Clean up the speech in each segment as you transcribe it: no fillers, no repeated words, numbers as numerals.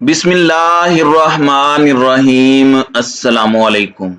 बिस्मिल्लाहिर्रहमानिर्रहीम। अस्सलामुअलैकुम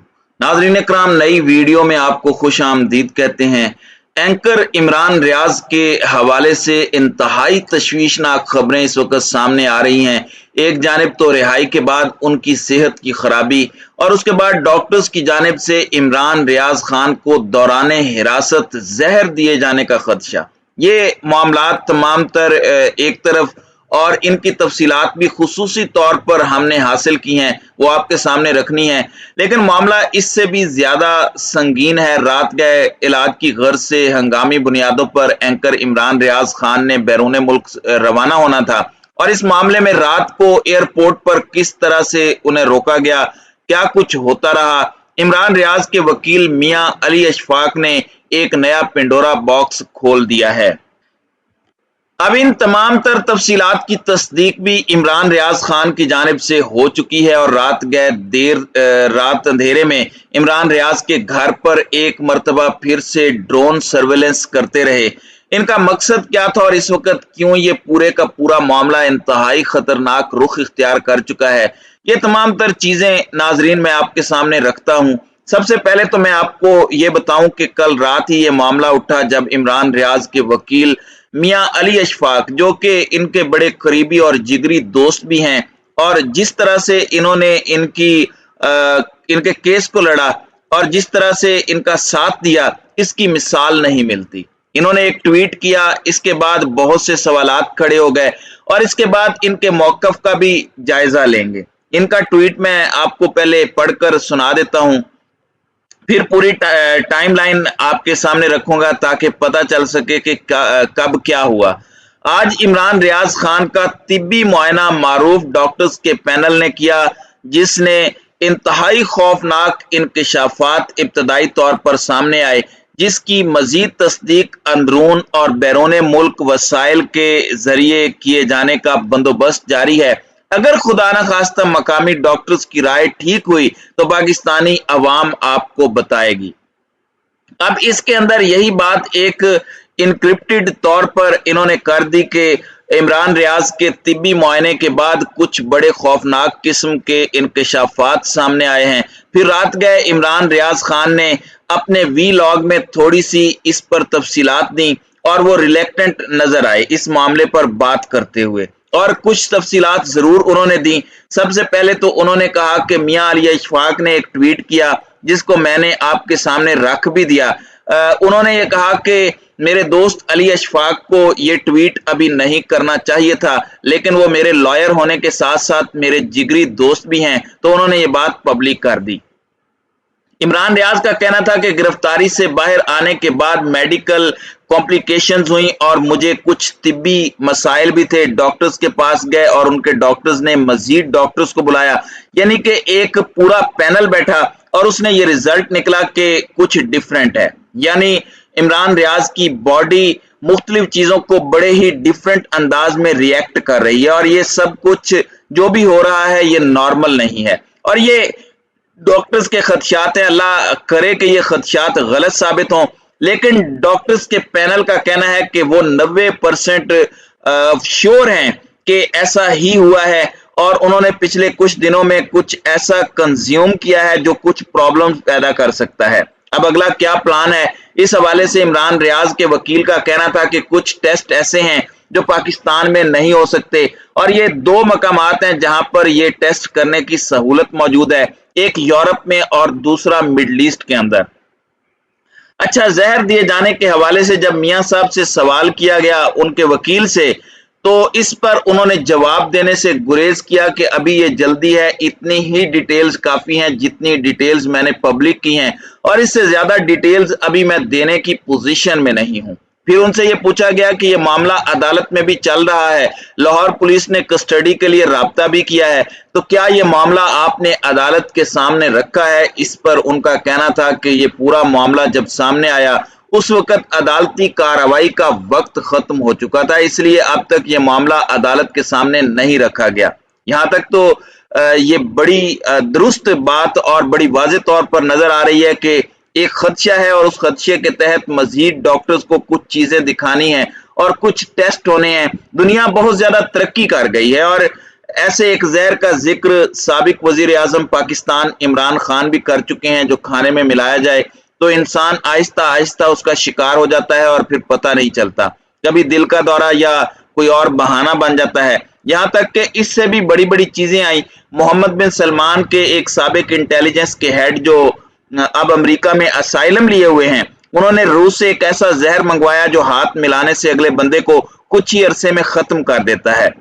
नाज़रीन इकराम, नई वीडियो में आपको खुश आमदीद कहते हैं। एंकर इमरान रियाज के हवाले से इंतहाई तशवीशनाक खबरें इस वक्त सामने आ रही हैं। एक जानिब तो रिहाई के बाद उनकी सेहत की खराबी और उसके बाद डॉक्टर्स की जानिब से इमरान रियाज खान को दौरान हिरासत जहर दिए जाने का खदशा। ये मामलात तमाम तर एक तरफ और इनकी तफसीलात भी खुसूसी तौर पर हमने हासिल की हैं, वो आपके सामने रखनी है। लेकिन मामला इससे भी ज़्यादा संगीन है। रात गए इलाज की गर्ज से हंगामी बुनियादों पर एंकर इमरान रियाज खान ने बैरून मुल्क रवाना होना था और इस मामले में रात को एयरपोर्ट पर किस तरह से उन्हें रोका गया, क्या कुछ होता रहा। इमरान रियाज के वकील मियां अली अशफाक ने एक नया पिंडोरा बॉक्स खोल दिया है। अब इन तमाम तर तफसीलात की तस्दीक भी इमरान रियाज खान की जानिब से हो चुकी है और रात गए रात अंधेरे में इमरान रियाज के घर पर एक मरतबा फिर से ड्रोन सर्वेलेंस करते रहे। इनका मकसद क्या था और इस वक्त क्यों ये पूरे का पूरा मामला इंतहाई खतरनाक रुख इख्तियार कर चुका है, ये तमाम तर चीजें नाजरीन मैं आपके सामने रखता हूँ। सबसे पहले तो मैं आपको ये बताऊं कि कल रात ही ये मामला उठा जब इमरान रियाज के वकील मियां अली अशफाक, जो कि इनके बड़े करीबी और जिगरी दोस्त भी हैं, और जिस तरह से इन्होंने इनके केस को लड़ा और जिस तरह से इनका साथ दिया, इसकी मिसाल नहीं मिलती। इन्होंने एक ट्वीट किया, इसके बाद बहुत से सवालात खड़े हो गए और इसके बाद इनके मौकफ का भी जायजा लेंगे। इनका ट्वीट मैं आपको पहले पढ़कर सुना देता हूं, फिर पूरी टाइमलाइन आपके सामने रखूंगा ताकि पता चल सके कि कब क्या हुआ। आज इमरान रियाज खान का तिब्बी मुआयना मारूफ डॉक्टर्स के पैनल ने किया, जिसने इंतहाई खौफनाक इंकशाफात इब्तदाई तौर पर सामने आए, जिसकी मजीद तस्दीक अंदरून और बैरून मुल्क वसाइल के जरिए किए जाने का बंदोबस्त जारी है। अगर खुदा न खास्ता मकामी डॉक्टर्स की राय ठीक हुई तो पाकिस्तानी अवाम आपको बताएगी। अब इसके अंदर यही बात एक इनक्रिप्टेड तौर पर इन्होंने कर दी कि इमरान रियाज के तिब्बी मुआयने के बाद कुछ बड़े खौफनाक किस्म के इंकशाफात सामने आए हैं। फिर रात गए इमरान रियाज खान ने अपने वी लॉग में थोड़ी सी इस पर तफसीलात दी और वो रिलेक्टेंट नजर आए इस मामले पर बात करते हुए, और कुछ तफसीलात जरूर उन्होंने दी। सबसे पहले तो उन्होंने कहा कि मियां अली अशफाक ने एक ट्वीट किया जिसको मैंने आपके सामने रख भी दिया। उन्होंने ये कहा कि मेरे दोस्त अली अशफाक को ये ट्वीट अभी नहीं करना चाहिए था, लेकिन वो मेरे लॉयर होने के साथ साथ मेरे जिगरी दोस्त भी हैं, तो उन्होंने ये बात पब्लिक कर दी। इमरान रियाज का कहना था कि गिरफ्तारी से बाहर आने के बाद मेडिकल कॉम्प्लिकेशंस हुई और मुझे कुछ तिब्बी मसाइल भी थे। डॉक्टर्स के पास गए और उनके डॉक्टर्स ने मजीद डॉक्टर्स को बुलाया, यानी कि एक पूरा पैनल बैठा और उसने ये रिजल्ट निकला कि कुछ डिफरेंट है। यानी इमरान रियाज की बॉडी मुख्तलिफ चीजों को बड़े ही डिफरेंट अंदाज में रिएक्ट कर रही है और ये सब कुछ जो भी हो रहा है ये नॉर्मल नहीं है और ये डॉक्टर्स के खदशात हैं। अल्लाह करे कि ये खदशात गलत साबित हों, लेकिन डॉक्टर्स के पैनल का कहना है कि वो 90% श्योर हैं कि ऐसा ही हुआ है और उन्होंने पिछले कुछ दिनों में कुछ ऐसा कंज्यूम किया है जो कुछ प्रॉब्लम्स पैदा कर सकता है। अब अगला क्या प्लान है, इस हवाले से इमरान रियाज के वकील का कहना था कि कुछ टेस्ट ऐसे हैं जो पाकिस्तान में नहीं हो सकते और ये दो मकामात हैं जहां पर ये टेस्ट करने की सहूलत मौजूद है, एक यूरोप में और दूसरा मिडल ईस्ट के अंदर। अच्छा, जहर दिए जाने के हवाले से जब मियां साहब से सवाल किया गया उनके वकील से, तो इस पर उन्होंने जवाब देने से गुरेज किया कि अभी ये जल्दी है, इतनी ही डिटेल्स काफी हैं जितनी डिटेल्स मैंने पब्लिक की हैं और इससे ज्यादा डिटेल्स अभी मैं देने की पोजीशन में नहीं हूं। फिर उनसे ये पूछा गया कि ये मामला अदालत में भी चल रहा है, लाहौर पुलिस ने कस्टडी के लिए राब्ता भी किया है, तो क्या ये मामला आपने अदालत के सामने रखा है। इस पर उनका कहना था कि ये पूरा मामला जब सामने आया उस वक्त अदालती कार्रवाई का वक्त खत्म हो चुका था, इसलिए अब तक ये मामला अदालत के सामने नहीं रखा गया। यहां तक तो ये बड़ी दुरुस्त बात और बड़ी वाज़ेह तौर पर नजर आ रही है कि एक खदशा है और उस खदशे के तहत मजीद डॉक्टर्स को कुछ चीजें दिखानी है और कुछ टेस्ट होने हैं। दुनिया बहुत ज्यादा तरक्की कर गई है और ऐसे एक जहर का जिक्र साबिक वजीर आजम पाकिस्तान इमरान खान भी कर चुके हैं, जो खाने में मिलाया जाए तो इंसान आहिस्ता आहिस्ता उसका शिकार हो जाता है और फिर पता नहीं चलता। कभी दिल का दौरा या कोई और बहाना बन जाता है। यहाँ तक कि इससे भी बड़ी बड़ी चीजें आई। मोहम्मद बिन सलमान के एक साबिक इंटेलिजेंस के हेड जो अब अमेरिका में असाइलम लिए हुए हैं, उन्होंने रूस से एक ऐसा जहर मंगवाया जो हाथ मिलाने से अगले बंदे को कुछ ही अरसे में खत्म कर देता है।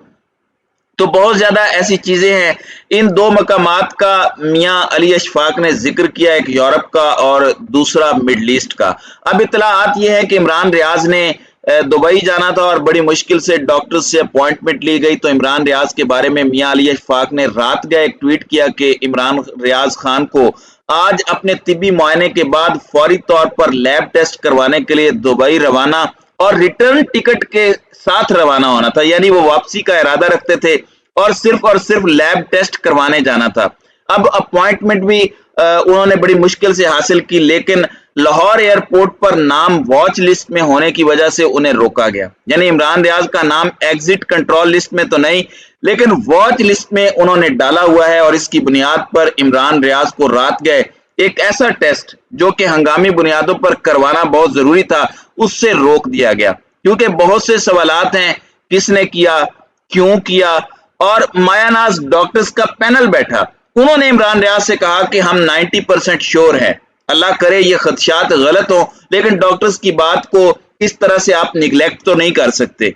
तो बहुत ज्यादा ऐसी चीजें हैं। इन दो मकामात का मियां अली अशफाक ने जिक्र किया, एक यूरोप का और दूसरा मिडल ईस्ट का। अब इतलात ये है कि इमरान रियाज ने दुबई जाना था और बड़ी मुश्किल से डॉक्टर से अपॉइंटमेंट ली गई। तो इमरान रियाज के बारे में मियां अली अशफाक ने रात गए एक ट्वीट किया कि इमरान रियाज खान को आज अपने तिब्बी मुआयने के बाद फौरी तौर पर लैब टेस्ट करवाने के लिए दुबई रवाना और रिटर्न टिकट के साथ रवाना होना था। यानी वो वापसी का इरादा रखते थे और सिर्फ लैब टेस्ट करवाने जाना था। अब अपॉइंटमेंट भी उन्होंने बड़ी मुश्किल से हासिल की, लेकिन लाहौर एयरपोर्ट पर नाम वॉच लिस्ट में होने की वजह से उन्हें रोका गया। यानी इमरान रियाज का नाम एग्जिट कंट्रोल लिस्ट में तो नहीं, लेकिन वॉच लिस्ट में उन्होंने डाला हुआ है और इसकी बुनियाद पर इमरान रियाज को रात गए एक ऐसा टेस्ट जो कि हंगामी बुनियादों पर करवाना बहुत जरूरी था, उससे रोक दिया गया। क्योंकि बहुत से सवालात हैं, किसने किया, क्यों किया, और मायानाज डॉक्टर्स का पैनल बैठा। उन्होंने इमरान रियाज से कहा कि हम 90% श्योर हैं, अल्लाह करे ये खदशात गलत हो, लेकिन डॉक्टर्स की बात को इस तरह से आप निगलेक्ट तो नहीं कर सकते।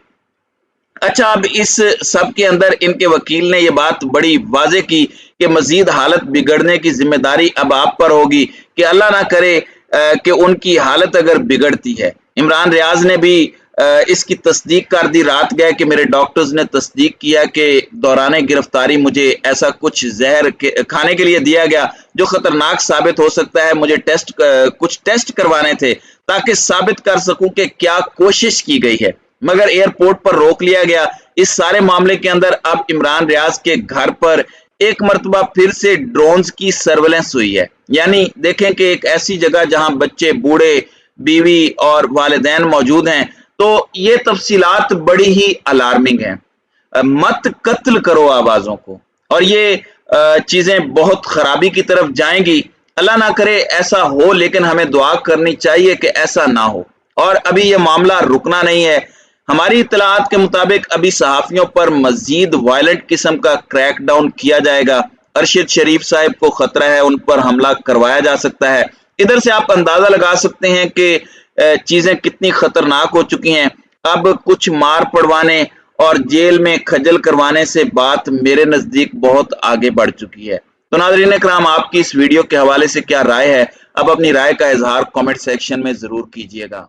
अच्छा, अब इस सब के अंदर इनके वकील ने यह बात बड़ी वाजे की कि मजीद हालत बिगड़ने की जिम्मेदारी अब आप पर होगी कि अल्लाह ना करे कि उनकी हालत अगर बिगड़ती है। इमरान रियाज ने भी इसकी तस्दीक कर दी। रात गए कि मेरे डॉक्टर्स ने तस्दीक किया कि दौरान गिरफ्तारी मुझे ऐसा कुछ जहर खाने के लिए दिया गया जो खतरनाक साबित हो सकता है। मुझे कुछ टेस्ट करवाने थे ताकि साबित कर सकूं कि क्या कोशिश की गई है, मगर एयरपोर्ट पर रोक लिया गया। इस सारे मामले के अंदर अब इमरान रियाज के घर पर एक मरतबा फिर से ड्रोन्स की सर्वेलेंस हुई है। यानी देखें कि एक ऐसी जगह जहां बच्चे, बूढ़े, बीवी और वालिदैन मौजूद हैं। तो ये तफसीलात बड़ी ही अलार्मिंग हैं। मत कत्ल करो आवाजों को, और ये चीजें बहुत खराबी की तरफ जाएंगी। अल्लाह ना करे ऐसा हो, लेकिन हमें दुआ करनी चाहिए कि ऐसा ना हो। और अभी ये मामला रुकना नहीं है। हमारी इत्तलाआत के मुताबिक अभी सहाफियों पर मजीद वायलेंट किस्म का क्रैकडाउन किया जाएगा। अरशद शरीफ साहब को खतरा है, उन पर हमला करवाया जा सकता है। इधर से आप अंदाजा लगा सकते हैं कि चीजें कितनी खतरनाक हो चुकी हैं। अब कुछ मार पड़वाने और जेल में खजल करवाने से बात मेरे नजदीक बहुत आगे बढ़ चुकी है। तो नाज़रीन इकराम, आपकी इस वीडियो के हवाले से क्या राय है? अब अपनी राय का इजहार कमेंट सेक्शन में जरूर कीजिएगा।